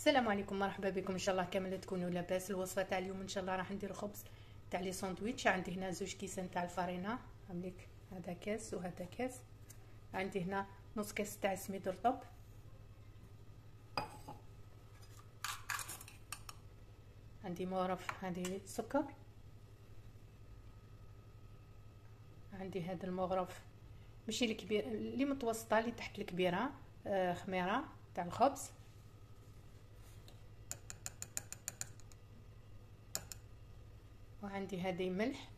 السلام عليكم، مرحبا بكم. ان شاء الله كامل تكونوا لاباس. الوصفه تاع اليوم ان شاء الله راح ندير خبز تاع لي ساندويتش. عندي هنا 2 كيسان تاع الفارينه، عندك هذا كاس وهذا كاس. عندي هنا نص كاس تاع سميد رطب، عندي مغرف، عندي سكر، عندي هذا المغرف ماشي الكبير، اللي متوسطه اللي تحت الكبيره، خميره تاع الخبز. وعندي هذه ملح،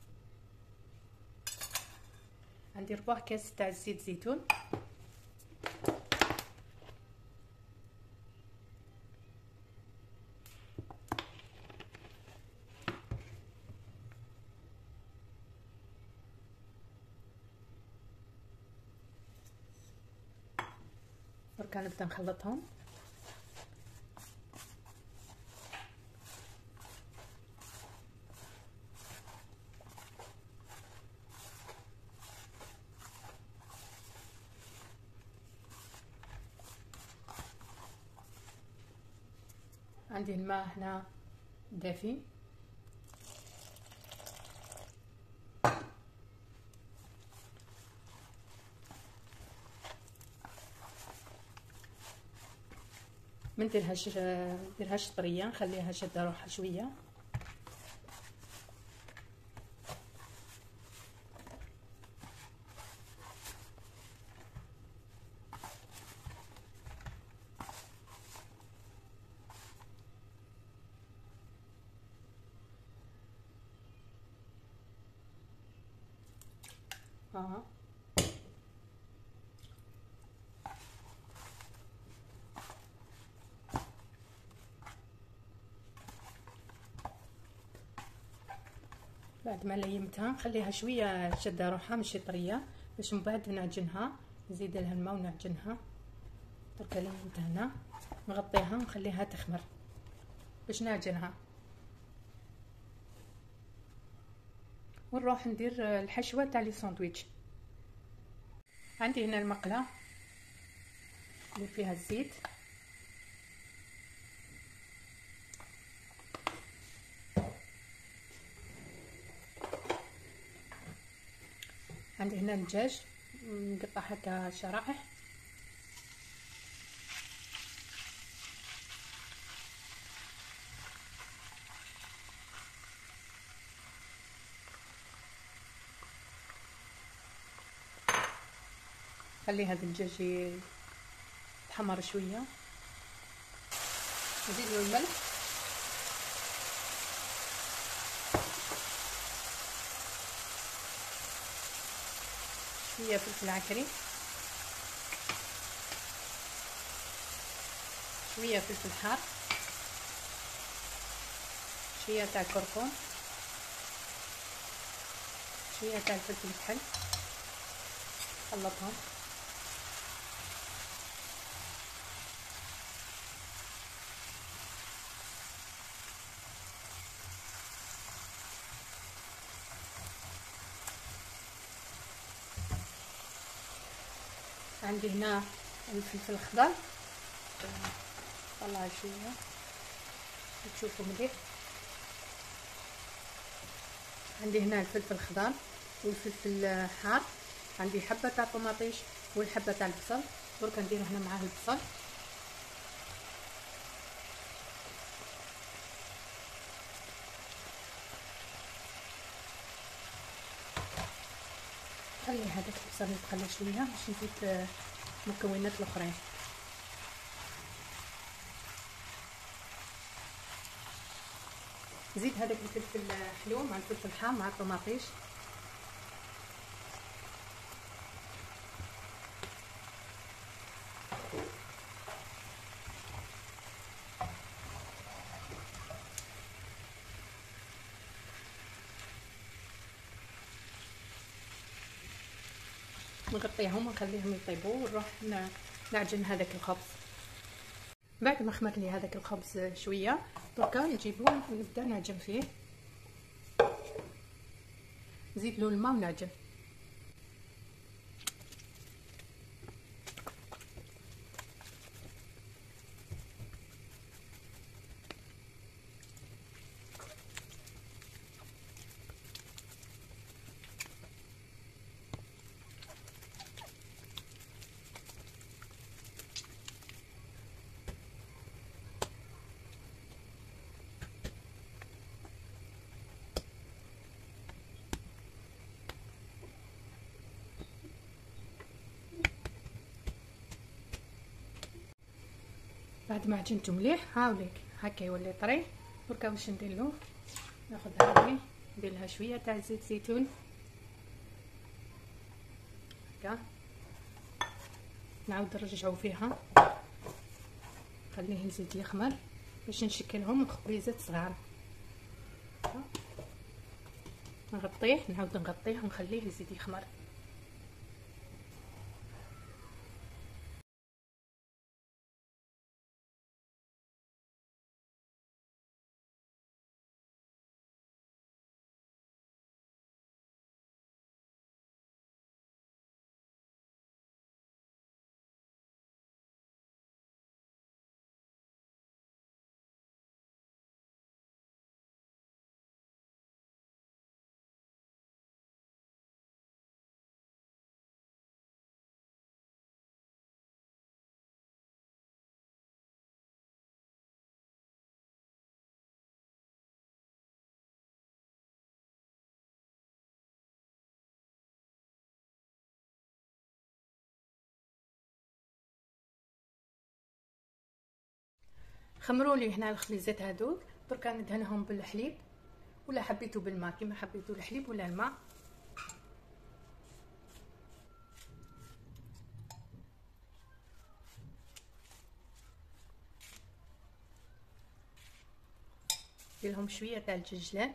عندي 4 كاس تاع زيت زيتون، درك نبدا نخلطهم. عندي الماء هنا دافي، ما نديرهاش طريه، نخليها شاده روحها شويه. بعد ما ليمتها نخليها شويه شاده روحها ماشي طريه، باش من بعد نعجنها، نزيد لها الماء ونعجنها. درك ليمتها هنا، نغطيها ونخليها تخمر باش نعجنها، ونروح ندير الحشوه تاع لي ساندويتش. عندي هنا المقله ندير فيها الزيت، عندي هنا الدجاج نقطع هكا شرائح، خلي هذا الدجاج يتحمر شويه، نزيد له الملح، شويه فلفل عكري، شويه فلفل حار، شويه تاع كركم، شويه تاع الفلفل الكحل. خلطهم. عندي هنا الفلفل الخضر، طلع شويه تشوفوا مليح. عندي هنا الفلفل الخضر والفلفل الحار، عندي حبه تاع طماطيش والحبه تاع البصل، درك ندير هنا معاه البصل. خلي هذاك البصل يتخلى شويه باش نزيد المكونات الاخرين. زيد هذاك الفلفل الحلو مع الفلفل الحار مع الطماطيش. نغطيهم ونخليهم يطيبوا، ونروح نعجن هذاك الخبز. بعد ما خمر لي هذاك الخبز شويه، دركا نجيبو ونبدا نعجن فيه، نزيد له الماء ونعجن. بعد ما عجنته مليح هاوليك هكا يولي طري. دركا واش نديرلو، ناخذ هذه ندير لها شويه تاع زيت زيتون هكا، نعاود نرجعو فيها خليه يزيد يخمر باش نشكلهم مخبيزات صغار. نغطيه نعاود نغطيه ونخليه يزيد يخمر. خمروا لي هنا الخبيزات هذوك، دركا ندهنهم بالحليب ولا حبيتو بالماء كيما حبيتو، الحليب ولا الماء. نديرلهم شويه تاع الجنجلان،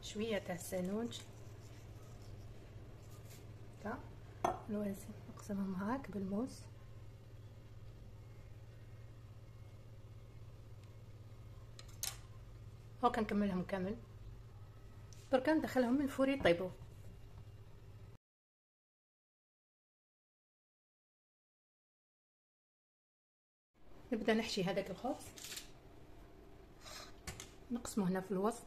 شويه تاع السانوج هكا، نقسمهم هاك بالموس. هاكا نكملهم كامل، دركا ندخلهم الفور يطيبوا. نبدا نحشي هذاك الخبز، نقسمه هنا في الوسط،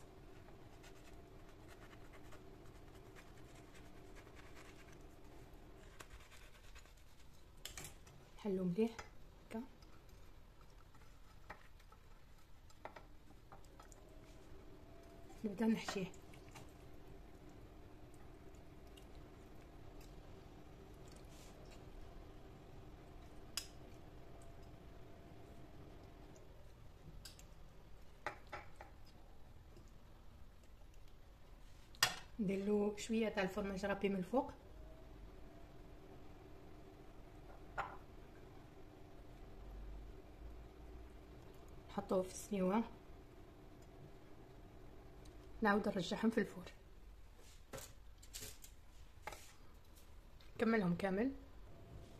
نحلو مليح هكا. نبدا نحشيه، نديرلو شويه تاع الفرماج رابي من الفوق، نحطوه في السنيوه، نعاود نرجعهم في الفور، نكملهم كامل.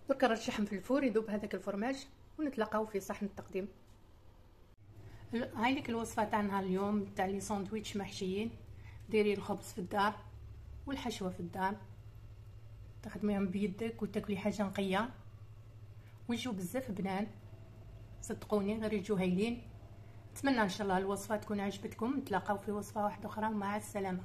درك نرجعهم في الفور يذوب هذاك الفرماج ونتلاقاو في صحن التقديم. هاي لك الوصفه تاع نهار اليوم تاع لي ساندويتش محشيين. ديري الخبز في الدار والحشوه في الدار، تخدميهم بيدك وتاكلي حاجه نقيه ويجيو بزاف بنان، صدقوني غير يجيو هايلين. نتمنى ان شاء الله الوصفه تكون عجبتكم. نتلاقاو في وصفه واحده اخرى، مع السلامه.